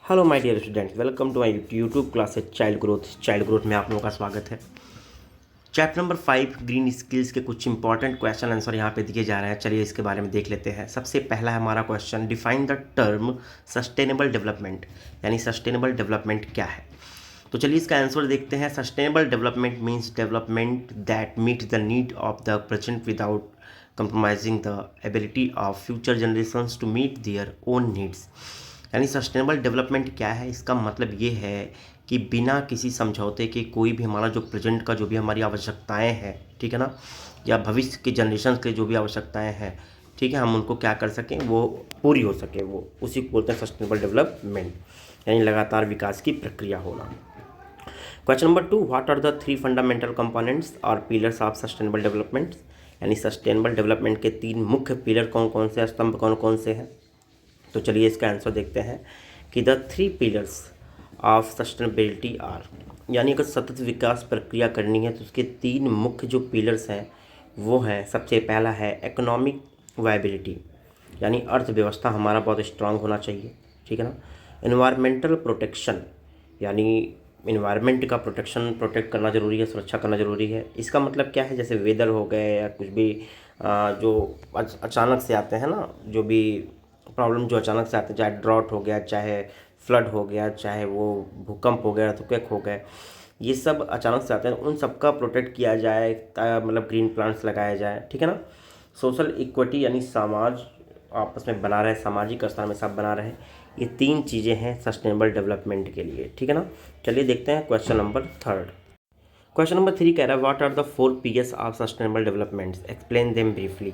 Hello my dear students, welcome to my YouTube classes child growth में आप लोगों का स्वागत है। चैप्टर नंबर 5 ग्रीन स्किल्स के कुछ इंपॉर्टेंट क्वेश्चन आंसर यहाँ पे दिए जा रहे हैं। चलिए इसके बारे में देख लेते हैं। सबसे पहला है हमारा question, define the term sustainable development, यानी सस्टेनेबल डेवलपमेंट क्या है। तो चलिए इसका आंसर देखते हैं। Sustainable development means development that meet the need of the present without compromising the ability of future generations to meet their own needs। यानी sustainable development क्या है, इसका मतलब ये है कि बिना किसी समझौते के कोई भी हमारा जो प्रेजेंट का जो भी हमारी आवश्यकताएं हैं, ठीक है ना, या भविष्य के जनरेशन के जो भी आवश्यकताएं हैं, ठीक है, हम उनको क्या कर सकें, वो पूरी हो सके, वो उसी को बोलते हैं सस्टेनेबल डेवलपमेंट, यानी लगातार विकास की प्रक्रिया होना। Question number 2, what are the 3 fundamental components और पिलर्स ऑफ सस्टेनेबल डेवलपमेंट। यानी सस्टेनेबल डेवलपमेंट के 3 मुख्य पिलर कौन कौन से, स्तंभ कौन कौन से हैं। तो चलिए इसका आंसर देखते हैं कि the 3 pillars of sustainability are, यानी अगर सतत विकास प्रक्रिया करनी है तो उसके 3 मुख्य जो पिलर्स हैं वो हैं, सबसे पहला है इकोनॉमिक वायबिलिटी, यानी अर्थव्यवस्था हमारा बहुत स्ट्रांग होना चाहिए, ठीक है ना। एनवायरमेंटल प्रोटेक्शन, यानी इन्वायरमेंट का प्रोटेक्ट करना ज़रूरी है, सुरक्षा करना ज़रूरी है। इसका मतलब क्या है, जैसे वेदर हो गए या कुछ भी जो अचानक से आते हैं ना, जो भी प्रॉब्लम जो अचानक से आते हैं, चाहे ड्रॉट हो गया, चाहे फ्लड हो गया, चाहे वो भूकंप हो गया, अर्थक्वेक हो गए, ये सब अचानक से आते हैं, उन सब का प्रोटेक्ट किया जाए, मतलब ग्रीन प्लांट्स लगाया जाए, ठीक है ना। सोशल इक्विटी, यानी समाज आपस में बना रहे, सामाजिक स्तर में सब बना रहे, ये 3 चीज़ें हैं सस्टेनेबल डेवलपमेंट के लिए, ठीक है ना। चलिए देखते हैं क्वेश्चन नंबर 3। क्वेश्चन नंबर 3 कह रहा है what are the 4 Ps of sustainable developments, explain them briefly.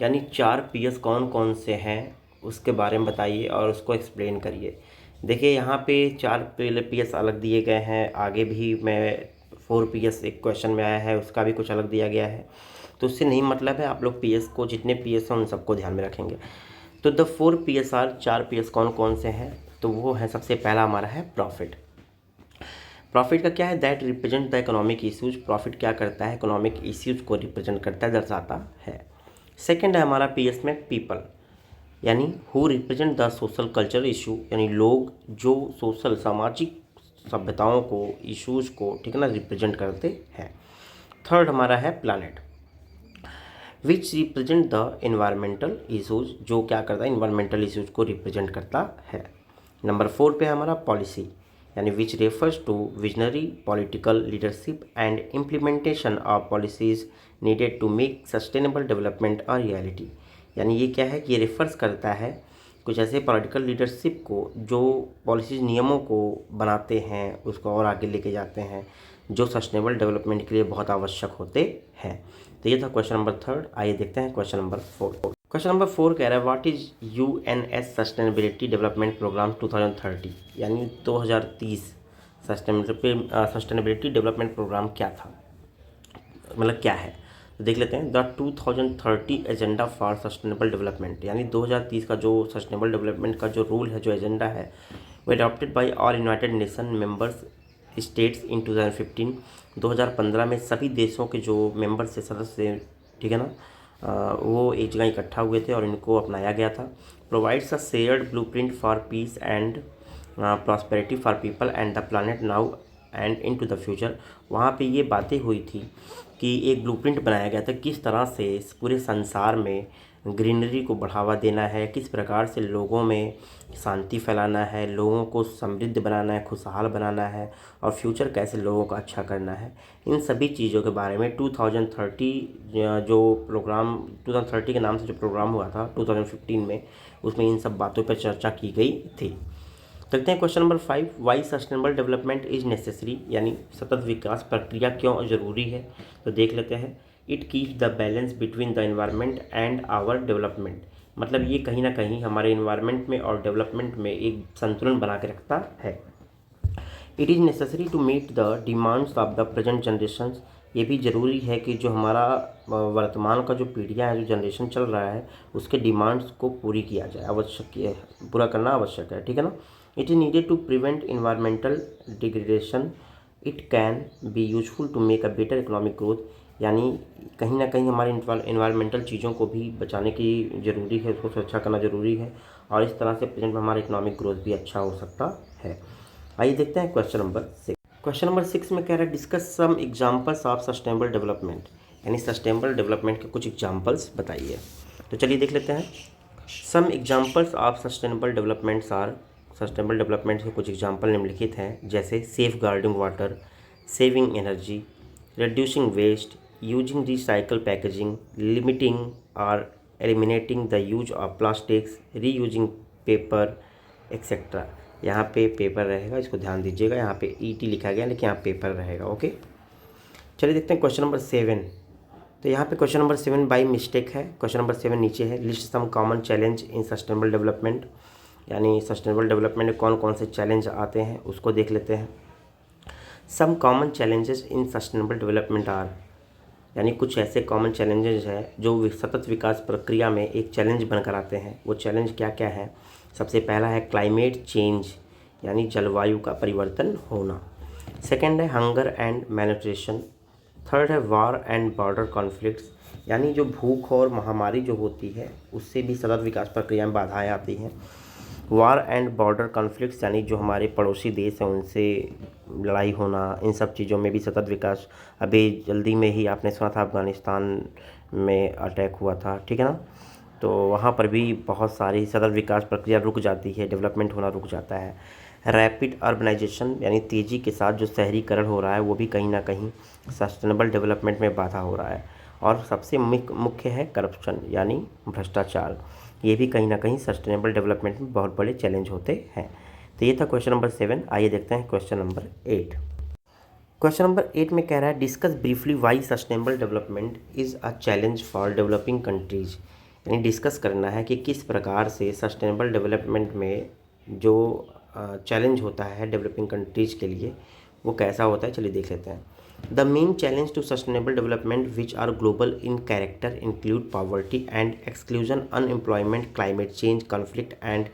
यानी 4 पीएस कौन कौन से हैं उसके बारे में बताइए और उसको एक्सप्लेन करिए। देखिए यहाँ पे 4 पीएस अलग दिए गए हैं, आगे भी मैं 4 पीएस एक क्वेश्चन में आया है, उसका भी कुछ अलग दिया गया है, तो उससे नहीं मतलब है। आप लोग पीएस को, जितने पीएस हैं उन सबको ध्यान में रखेंगे। तो द 4 पीएस आर, 4 पीएस कौन कौन से हैं, तो वो है, सबसे पहला हमारा है प्रॉफिट। प्रॉफिट का क्या है, that represent the economic issues. Profit क्या करता है, इकोनॉमिक इश्यूज को रिप्रेजेंट करता है, दर्शाता है। सेकंड है हमारा पीएस में पीपल, यानी who represent the social culture issue, यानी लोग जो सोशल सामाजिक सभ्यताओं को, इश्यूज को, ठीक है ना, रिप्रेजेंट करते हैं। थर्ड हमारा है planet, which represent the environmental issues, जो क्या करता है, इन्वायरमेंटल इशूज को रिप्रेजेंट करता है। नंबर 4 पे हमारा पॉलिसी, यानी which refers to visionary political leadership and implementation of policies needed to make sustainable development a reality. यानी ये क्या है कि ये रेफर्स करता है कुछ ऐसे पॉलिटिकल लीडरशिप को जो पॉलिसीज, नियमों को बनाते हैं, उसको और आगे लेके जाते हैं, जो सस्टेनेबल डेवलपमेंट के लिए बहुत आवश्यक होते हैं। तो ये था क्वेश्चन नंबर 3। आइए देखते हैं क्वेश्चन नंबर 4। क्वेश्चन नंबर 4 कह रहा है what is UN's sustainability development programme 2030, यानी 2030 सस्टेनेबिलिटी डेवलपमेंट प्रोग्राम क्या था, मतलब क्या है। तो देख लेते हैं। The 2030 agenda for sustainable development, यानी 2030 का जो सस्टेनेबल डेवलपमेंट का जो रूल है, जो एजेंडा है, वो adopted by all United nation members states in 2015। 2015 में सभी देशों के जो मेंबर्स से, सदस्य, ठीक है ना, वो एक जगह इकट्ठा हुए थे और इनको अपनाया गया था। Provides a shared blueprint for peace and prosperity for people and the planet now and into the future. वहाँ पे ये बातें हुई थी कि एक ब्लूप्रिंट बनाया गया था, किस तरह से इस पूरे संसार में ग्रीनरी को बढ़ावा देना है, किस प्रकार से लोगों में शांति फैलाना है, लोगों को समृद्ध बनाना है, खुशहाल बनाना है, और फ्यूचर कैसे लोगों का अच्छा करना है। इन सभी चीज़ों के बारे में 2030 जो प्रोग्राम, 2030 के नाम से जो प्रोग्राम हुआ था 2015 में, उसमें इन सब बातों पर चर्चा की गई थी। देखते हैं question number 5, why sustainable development is necessary, यानी सतत विकास प्रक्रिया क्यों जरूरी है। तो देख लेते हैं। It keeps the balance between the environment and our development, मतलब ये कहीं ना कहीं हमारे एनवायरनमेंट में और डेवलपमेंट में एक संतुलन बना के रखता है। It is necessary to meet the demands of the present generations, ये भी ज़रूरी है कि जो हमारा वर्तमान का जो पीढ़ियाँ है, जो जनरेशन चल रहा है, उसके डिमांड्स को पूरी किया जाए, पूरा करना आवश्यक है, ठीक है ना। It is needed to prevent environmental degradation, it can be useful to make a better economic growth, यानी कहीं ना कहीं हमारे इन्वायरमेंटल चीज़ों को भी बचाने की ज़रूरी है, उसको सुरक्षा करना ज़रूरी है, और इस तरह से प्रेजेंट में हमारा इकोनॉमिक ग्रोथ भी अच्छा हो सकता है। आइए देखते हैं क्वेश्चन नंबर 6। क्वेश्चन नंबर 6 में कह रहा है discuss some examples of sustainable development, यानी सस्टेनेबल डेवलपमेंट के कुछ एग्जाम्पल्स बताइए। तो चलिए देख लेते हैं। Some examples of sustainable developments are, sustainable development के कुछ एग्जाम्पल निम्नलिखित हैं, जैसे safeguarding water, saving energy, reducing waste, using recycle packaging, limiting और eliminating the use of plastics, reusing paper etcetera. यहाँ पे पेपर रहेगा, इसको ध्यान दीजिएगा, यहाँ पे ईटी लिखा गया लेकिन यहाँ पेपर रहेगा। ओके, चलिए देखते हैं क्वेश्चन नंबर 7। तो यहाँ पे क्वेश्चन नंबर 7 बाई मिस्टेक है। क्वेश्चन नंबर 7 नीचे है, list some common challenge in sustainable development, यानी सस्टेनेबल डेवलपमेंट में कौन कौन से चैलेंज आते हैं उसको देख लेते हैं। Some common challenges in sustainable development are, यानी कुछ ऐसे कॉमन चैलेंजेस हैं जो सतत विकास प्रक्रिया में एक चैलेंज बनकर आते हैं। वो चैलेंज क्या क्या है? सबसे पहला है क्लाइमेट चेंज, यानी जलवायु का परिवर्तन होना। सेकंड है हंगर एंड मैलन्यूट्रिशन। थर्ड है वार एंड बॉर्डर कॉन्फ्लिक्ट्स, यानी जो भूख और महामारी जो होती है उससे भी सतत विकास प्रक्रिया में बाधाएं आती हैं। वार एंड बॉर्डर कॉन्फ्लिक्ट्स, यानी जो हमारे पड़ोसी देश हैं उनसे लड़ाई होना, इन सब चीज़ों में भी सतत विकास। अभी जल्दी में ही आपने सुना था अफ़गानिस्तान में अटैक हुआ था, ठीक है ना, तो वहाँ पर भी बहुत सारी सतत विकास प्रक्रिया रुक जाती है, डेवलपमेंट होना रुक जाता है। रैपिड अर्बनाइजेशन, यानी तेज़ी के साथ जो शहरीकरण हो रहा है वो भी कहीं ना कहीं सस्टेनेबल डेवलपमेंट में बाधा हो रहा है। और सबसे मुख्य है करप्शन, यानी भ्रष्टाचार, ये भी कहीं ना कहीं सस्टेनेबल डेवलपमेंट में बहुत बड़े चैलेंज होते हैं। तो ये था क्वेश्चन नंबर 7। आइए देखते हैं क्वेश्चन नंबर 8। क्वेश्चन नंबर 8 में कह रहा है discuss briefly why sustainable development is a challenge for developing countries, यानी डिस्कस करना है कि किस प्रकार से सस्टेनेबल डेवलपमेंट में जो चैलेंज होता है डेवलपिंग कंट्रीज के लिए वो कैसा होता है। चलिए देख लेते हैं। The main challenge to sustainable development which are global in character include poverty and exclusion, unemployment, climate change, conflict and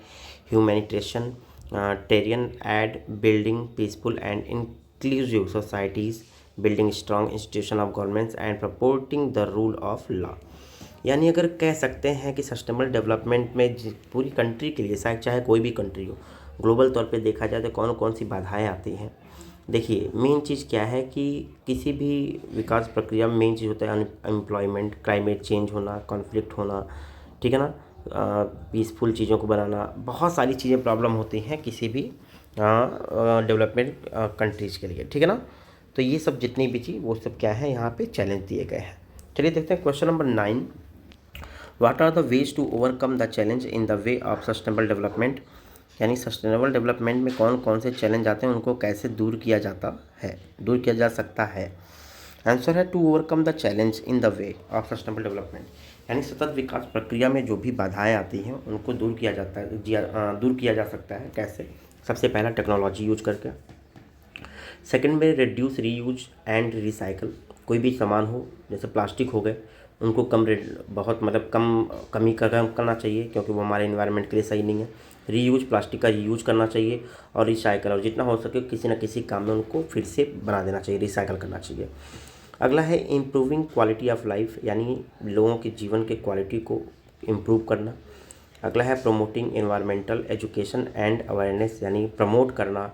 humanitarian aid building peaceful and inclusive societies, building strong institution of governments and supporting the rule of law. यानी अगर कह सकते हैं कि sustainable development में पूरी country के लिए, चाहे कोई भी कंट्री हो, ग्लोबल तौर पे देखा जाए तो कौन कौन सी बाधाएं आती हैं। देखिए मेन चीज़ क्या है कि किसी भी विकास प्रक्रिया में मेन चीज़ होता है अनएम्प्लॉयमेंट, क्लाइमेट चेंज होना, कॉन्फ्लिक्ट होना, ठीक है ना, पीसफुल चीज़ों को बनाना, बहुत सारी चीज़ें प्रॉब्लम होती हैं किसी भी डेवलपमेंट कंट्रीज़ के लिए, ठीक है ना। तो ये सब जितनी भी चीज़ वो सब क्या है यहाँ पे चैलेंज दिए गए हैं। चलिए देखते हैं question number 9। What are the ways to overcome the challenge in the way of sustainable development, यानी सस्टेनेबल डेवलपमेंट में कौन कौन से चैलेंज आते हैं उनको कैसे दूर किया जा सकता है। आंसर है to overcome the challenge in the way of sustainable development, यानी सतत विकास प्रक्रिया में जो भी बाधाएं आती हैं उनको दूर किया जा सकता है। कैसे? सबसे पहला टेक्नोलॉजी यूज करके। सेकंड में रिड्यूस, रीयूज एंड रिसाइकल, कोई भी सामान हो जैसे प्लास्टिक हो गए उनको कम करना चाहिए क्योंकि वो हमारे इन्वायरमेंट के लिए सही नहीं है। रीयूज, प्लास्टिक का रीयूज करना चाहिए। और रिसाइकल, और जितना हो सके किसी न किसी काम में उनको फिर से बना देना चाहिए, रिसाइकल करना चाहिए। अगला है इम्प्रूविंग क्वालिटी ऑफ लाइफ, यानी लोगों के जीवन के क्वालिटी को इम्प्रूव करना। अगला है promoting environmental education and awareness, यानी प्रमोट करना,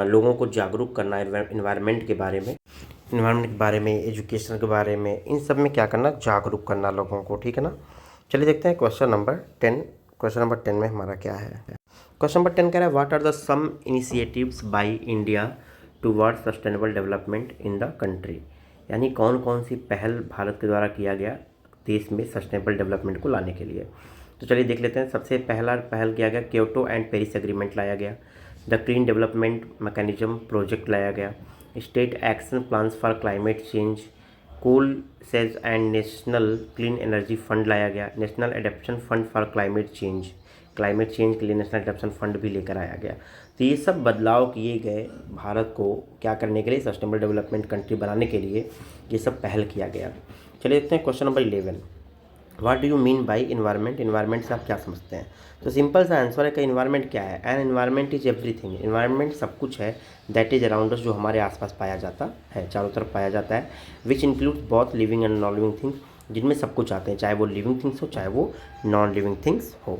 लोगों को जागरूक करना एनवायरमेंट के बारे में, एजुकेशन के बारे में, इन सब में क्या करना, जागरूक करना लोगों को, ठीक है ना। चलिए देखते हैं क्वेश्चन नंबर 10। क्वेश्चन नंबर 10 में हमारा क्या है। क्वेश्चन नंबर 10 कह रहा है what are the some initiatives by India toward sustainable development in the country, यानी कौन कौन सी पहल भारत के द्वारा किया गया देश में सस्टेनेबल डेवलपमेंट को लाने के लिए। तो चलिए देख लेते हैं। सबसे पहला पहल किया गया क्योटो एंड पेरिस एग्रीमेंट लाया गया। The clean development mechanism project लाया गया। State action plans for climate change, coal cess and national clean energy fund लाया गया। National adaptation fund for climate change के लिए नेशनल एडेप्शन फंड भी लेकर आया गया। तो ये सब बदलाव किए गए भारत को क्या करने के लिए, सस्टेनेबल डेवलपमेंट कंट्री बनाने के लिए ये सब पहल किया गया। चलिए देखते हैं question number 11। What do you mean by environment, environment से आप क्या समझते हैं। तो सिंपल सा आंसर है कि इन्वायरमेंट क्या है। An environment is everything, environment सब कुछ है दैट इज अराउंड अस, जो हमारे आसपास पाया जाता है, चारों तरफ पाया जाता है। Which includes both living and non living things, जिनमें सब कुछ आते हैं, चाहे वो लिविंग थिंग्स हो चाहे वो नॉन लिविंग थिंग्स हो।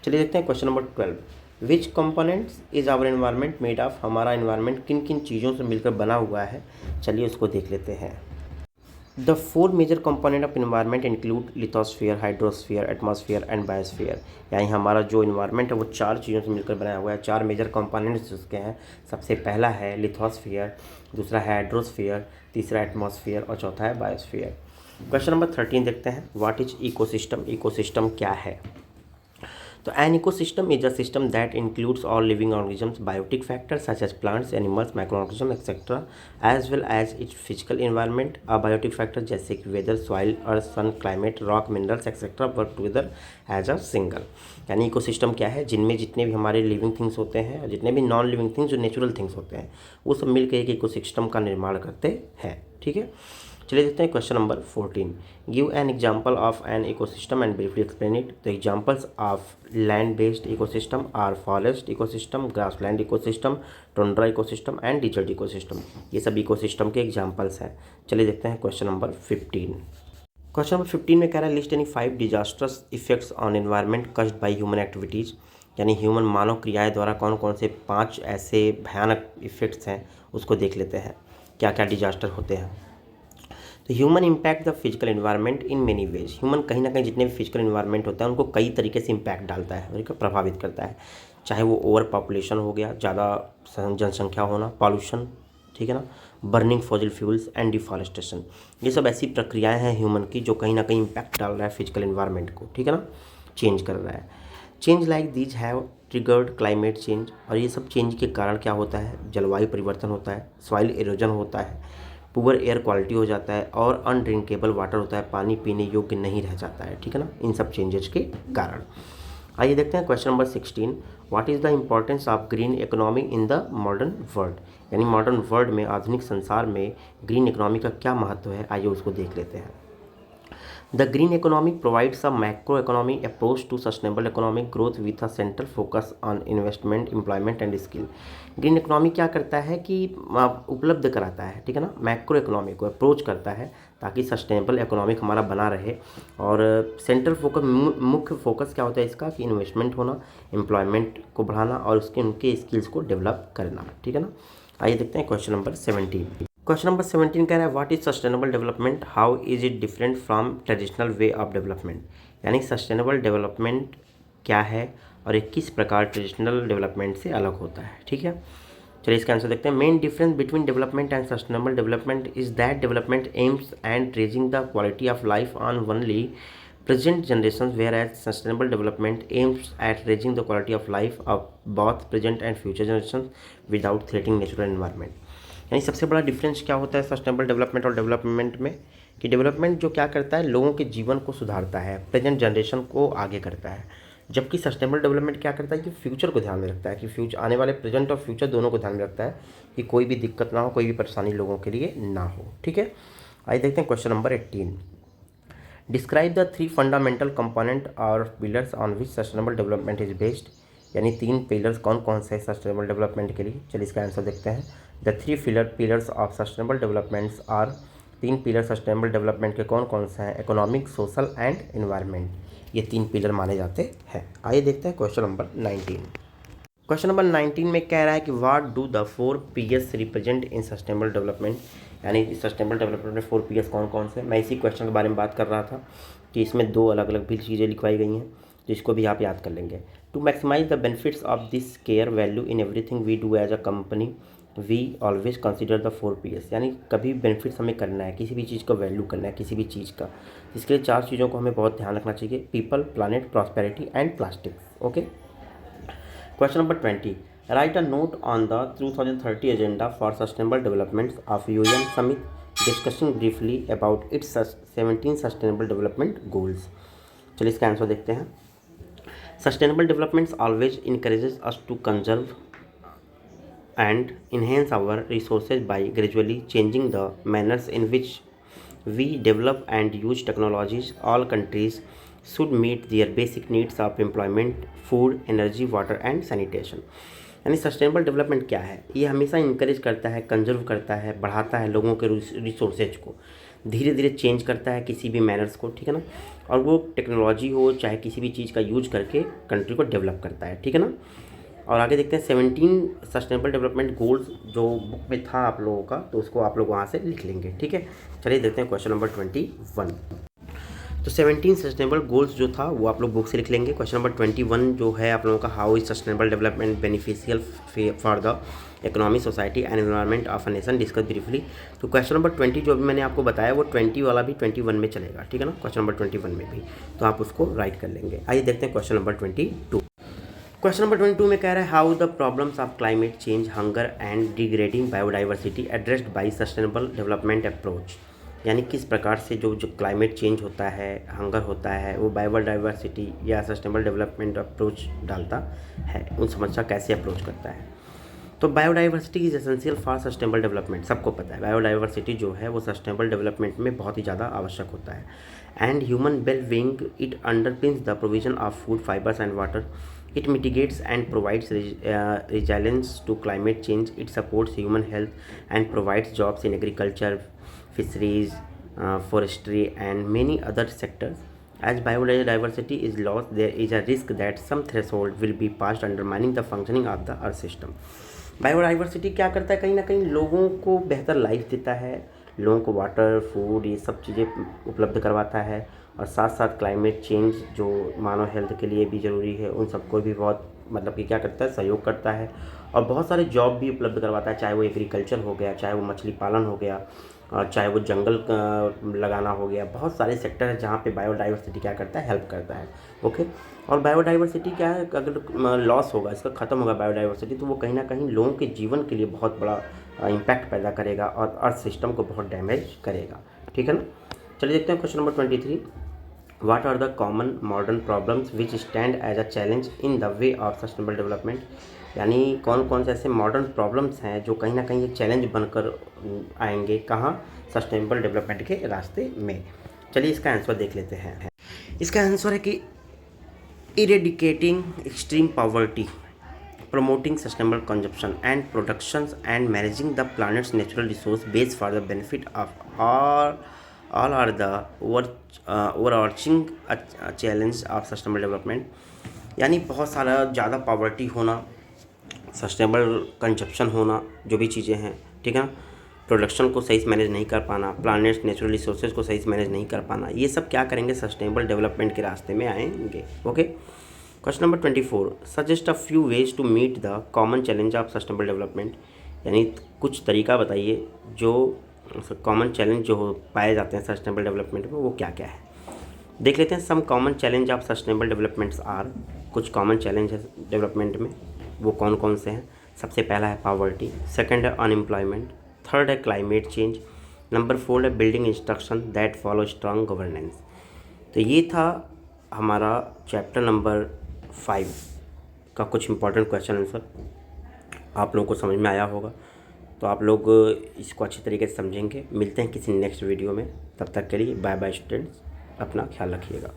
चलिए देखते हैं question number 12। Which components is our environment made of, हमारा एनवायरनमेंट किन किन चीज़ों से मिलकर बना हुआ है, चलिए उसको देख लेते हैं। The four major component of environment include lithosphere, hydrosphere, atmosphere and biosphere. यानी हमारा जो एनवायरनमेंट है वो चार चीज़ों से मिलकर बनाया हुआ है। चार मेजर कंपोनेंट्स उसके हैं। सबसे पहला है लिथोस्फीयर, दूसरा है हाइड्रोस्फीयर, तीसरा एटमॉस्फेयर और चौथा है बायोस्फीयर। क्वेश्चन नंबर 13 देखते हैं। व्हाट इज इकोसिस्टम, इकोसिस्टम क्या है। तो an ecosystem is a system that includes all living organisms, biotic factors such as plants, animals, microorganism etcetera, as well as its physical environment. Abiotic factor जैसे कि weather, soil, earth, sun, climate, rock, minerals etcetera work together as a single. यानी ecosystem क्या है, जिनमें जितने भी हमारे living things होते हैं और जितने भी नॉन लिविंग थिंग्स जो नेचुरल थिंग्स होते हैं वो सब मिलकर एक इकोसिस्टम का निर्माण करते हैं। ठीक है, चलिए देखते हैं question number 14। Give an example of an ecosystem and briefly explain it. The examples of land based ecosystem are forest ecosystem, grassland ecosystem, tundra ecosystem and desert ecosystem. ये सब इकोसिस्टम के एग्जाम्पल्स हैं। चलिए देखते हैं क्वेश्चन नंबर 15। क्वेश्चन नंबर 15 में कह रहा है list any 5 disasters effects on environment caused by human activities. यानी ह्यूमन मानव क्रियाएं द्वारा कौन कौन से 5 ऐसे भयानक इफेक्ट्स हैं उसको देख लेते हैं, क्या क्या डिजास्टर होते हैं। तो human impact the physical environment in many ways. Human कहीं ना कहीं जितने भी फिजिकल एनवायरनमेंट होता है उनको कई तरीके से इम्पैक्ट डालता है, उनको प्रभावित करता है। चाहे वो ओवर पॉपुलेशन हो गया, ज़्यादा जनसंख्या होना, पॉल्यूशन, ठीक है ना, burning fossil fuels and deforestation. ये सब ऐसी प्रक्रियाएं हैं ह्यूमन की जो कहीं ना कहीं इम्पैक्ट डाल रहा है फिजिकल एनवायरनमेंट को, ठीक है ना, चेंज कर रहा है। Change like these have triggered climate change. और ये सब चेंज के कारण क्या होता है, जलवायु परिवर्तन होता है, सॉइल इरोजन होता है, पुअर एयर क्वालिटी हो जाता है और अनड्रिंकेबल वाटर होता है, पानी पीने योग्य नहीं रह जाता है, ठीक है ना, इन सब चेंजेस के कारण। आइए देखते हैं question number 16। What is the importance of green economy in the modern world. यानी मॉडर्न वर्ल्ड में, आधुनिक संसार में ग्रीन इकोनॉमी का क्या महत्व है, आइए उसको देख लेते हैं। The green economy provides a macroeconomy approach to sustainable economic growth with a central focus on investment, employment and skill। Green economy क्या करता है कि उपलब्ध कराता है, ठीक है ना, मैक्रो इकोनॉमी को अप्रोच करता है ताकि सस्टेनेबल इकोनॉमिक हमारा बना रहे। और सेंट्रल फोकस, मुख्य फोकस क्या होता है इसका कि इन्वेस्टमेंट होना, एम्प्लॉयमेंट को बढ़ाना और उनके स्किल्स को डेवलप करना, ठीक है ना। आइए देखते हैं क्वेश्चन नंबर 17। क्वेश्चन नंबर 17 कह रहा है what is sustainable development, how is it different from traditional way of development. यानी सस्टेनेबल डेवलपमेंट क्या है और ये किस प्रकार ट्रेडिशनल डेवलपमेंट से अलग होता है, ठीक है। चलिए इसका आंसर देखते हैं। Main difference between development and sustainable development is that development AIIMS and raising the quality of life on only present generations, whereas sustainable development aims at raising the quality of life of both present and future generations without threatening natural environment। यानी सबसे बड़ा difference क्या होता है sustainable development और development में, कि development जो क्या करता है, लोगों के जीवन को सुधारता है, प्रेजेंट जनरेशन को आगे करता है, जबकि सस्टेनेबल डेवलपमेंट क्या करता है कि फ्यूचर को ध्यान में रखता है, कि फ्यूचर, आने वाले प्रेजेंट और फ्यूचर दोनों को ध्यान में रखता है कि कोई भी दिक्कत ना हो, कोई भी परेशानी लोगों के लिए ना हो, ठीक है। आइए देखते हैं question number 18। Describe the 3 fundamental component और pillars on which sustainable development is based. यानी 3 पिलर्स कौन कौन से सस्टेनेबल डेवलपमेंट के लिए, चलिए इसका आंसर देखते हैं। The 3 pillars of sustainable developments are, 3 pillar sustainable development के कौन कौन से हैं, इकोनॉमिक, सोशल एंड एनवायरनमेंट, ये 3 पिलर माने जाते हैं। आइए देखते हैं क्वेश्चन नंबर 19। क्वेश्चन नंबर 19 में कह रहा है कि what do the 4 Ps represent in sustainable development. यानी सस्टेनेबल डेवलपमेंट में 4 Ps कौन कौन से, मैं इसी क्वेश्चन के बारे में बात कर रहा था कि इसमें 2 अलग अलग भी चीज़ें लिखवाई गई हैं, जिसको भी आप याद कर लेंगे। To maximise the benefits of this care value in everything we do as a company we always consider the 4 Ps। यानी कभी बेनिफिट्स हमें करना है, किसी भी चीज़ का वैल्यू करना है, किसी भी चीज़ का, इसके लिए 4 चीज़ों को हमें बहुत ध्यान रखना चाहिए, people, planet, prosperity and plastic. Okay, question number 20। Write a note on the 2030 agenda for sustainable development of UN summit discussing briefly about its 17 sustainable development goals. चलिए इसका आंसर देखते हैं। Sustainable developments always encourages us to conserve and enhance our resources by gradually changing the manners in which we develop and use technologies. All countries should meet their basic needs of employment, food, energy, water and sanitation। यानी sustainable development क्या है, ये हमेशा encourage करता है, conserve करता है, बढ़ाता है लोगों के रिसोर्सेज को, धीरे धीरे चेंज करता है किसी भी मैनर्स को, ठीक है ना, और वो टेक्नोलॉजी हो चाहे किसी भी चीज़ का यूज करके कंट्री को डेवलप करता है, ठीक है ना। और आगे देखते हैं 17 सस्टेनेबल डेवलपमेंट गोल्स जो बुक में था आप लोगों का, तो उसको आप लोग वहाँ से लिख लेंगे, ठीक है। चलिए देखते हैं क्वेश्चन नंबर 21। तो 17 सस्टेनेबल गोल्स जो था वो आप लोग बुक से लिख लेंगे। क्वेश्चन नंबर 21 जो है आप लोगों का, how is sustainable development beneficial for the economy, society and environment of a nation, discuss briefly. तो क्वेश्चन नंबर 20 जो अभी मैंने आपको बताया वो 20 वाला भी 21 में चलेगा, ठीक है ना, क्वेश्चन नंबर 21 में भी, तो आप उसको राइट कर लेंगे। आइए देखते हैं क्वेश्चन नंबर 22। क्वेश्चन नंबर 22 में कह रहा है, how the problems of climate change, hunger and degrading biodiversity addressed by sustainable development approach. यानी किस प्रकार से जो क्लाइमेट चेंज होता है, हंगर होता है, वो बायोडाइवर्सिटी या सस्टेनेबल डेवलपमेंट अप्रोच डालता है, उन समस्या कैसे अप्रोच करता है। तो biodiversity is essential for sustainable development, सबको पता है बायोडाइवर्सिटी जो है वो सस्टेनेबल डेवलपमेंट में बहुत ही ज़्यादा आवश्यक होता है। And human well being, it underpins the provision of food, fibres and water, it mitigates and provides resilience to climate change, it supports human health and provides jobs in agriculture, fisheries, forestry and many other sectors. As biodiversity is lost, there is a risk that some threshold will be passed, undermining the functioning of the earth system. Biodiversity क्या करता है, कहीं ना कहीं लोगों को बेहतर life देता है, लोगों को वाटर, फूड, ये सब चीज़ें उपलब्ध करवाता है, और साथ साथ क्लाइमेट चेंज जो मानव हेल्थ के लिए भी ज़रूरी है उन सबको भी बहुत मतलब कि क्या करता है, सहयोग करता है, और बहुत सारे जॉब भी उपलब्ध करवाता है, चाहे वो एग्रीकल्चर हो गया, चाहे वो मछली पालन हो गया, और चाहे वो जंगल लगाना हो गया। बहुत सारे सेक्टर है जहाँ पे बायोडाइवर्सिटी क्या करता है, हेल्प करता है, ओके। और बायोडाइवर्सिटी क्या है, अगर लॉस होगा, इसका ख़त्म होगा बायोडाइवर्सिटी, तो वो कहीं ना कहीं लोगों के जीवन के लिए बहुत बड़ा इम्पैक्ट पैदा करेगा और अर्थ सिस्टम को बहुत डैमेज करेगा, ठीक है ना। चलिए देखते हैं question number 23। What are the common modern problems which stand as a challenge in the way of sustainable development? यानी कौन कौन से ऐसे मॉडर्न प्रॉब्लम्स हैं जो कहीं ना कहीं एक चैलेंज बनकर आएंगे, कहाँ, सस्टेनेबल डेवलपमेंट के रास्ते में। चलिए इसका आंसर देख लेते हैं। इसका आंसर है कि eradicating extreme poverty, promoting sustainable consumption and productions, and managing the planet's natural resource base for the benefit of all are the overarching challenge of sustainable development। यानी बहुत सारा ज़्यादा पॉवर्टी होना, सस्टेनेबल कंजप्शन होना, जो भी चीज़ें हैं, ठीक है ना, प्रोडक्शन को सही से मैनेज नहीं कर पाना, प्लानेट्स नेचुरल रिसोर्सेज को सही से मैनेज नहीं कर पाना, ये सब क्या करेंगे, सस्टेनेबल डेवलपमेंट के रास्ते में आएंगे, okay. Question number 24, suggest a few ways to meet the common challenge of sustainable development. यानी कुछ तरीका बताइए जो कॉमन चैलेंज जो पाए जाते हैं सस्टेनेबल डेवलपमेंट में, वो क्या क्या है, देख लेते हैं। Some common challenge of sustainable developments are, कुछ कॉमन चैलेंज है डेवलपमेंट में, वो कौन कौन से हैं। सबसे पहला है पॉवर्टी, सेकंड है अनएम्प्लॉयमेंट, थर्ड है क्लाइमेट चेंज, नंबर 4 है building instruction that follow strong governance. तो ये था हमारा चैप्टर नंबर 5 का कुछ इंपॉर्टेंट क्वेश्चन आंसर, आप लोगों को समझ में आया होगा, तो आप लोग इसको अच्छी तरीके से समझेंगे। मिलते हैं किसी नेक्स्ट वीडियो में, तब तक के लिए बाय बाय स्टूडेंट्स, अपना ख्याल रखिएगा।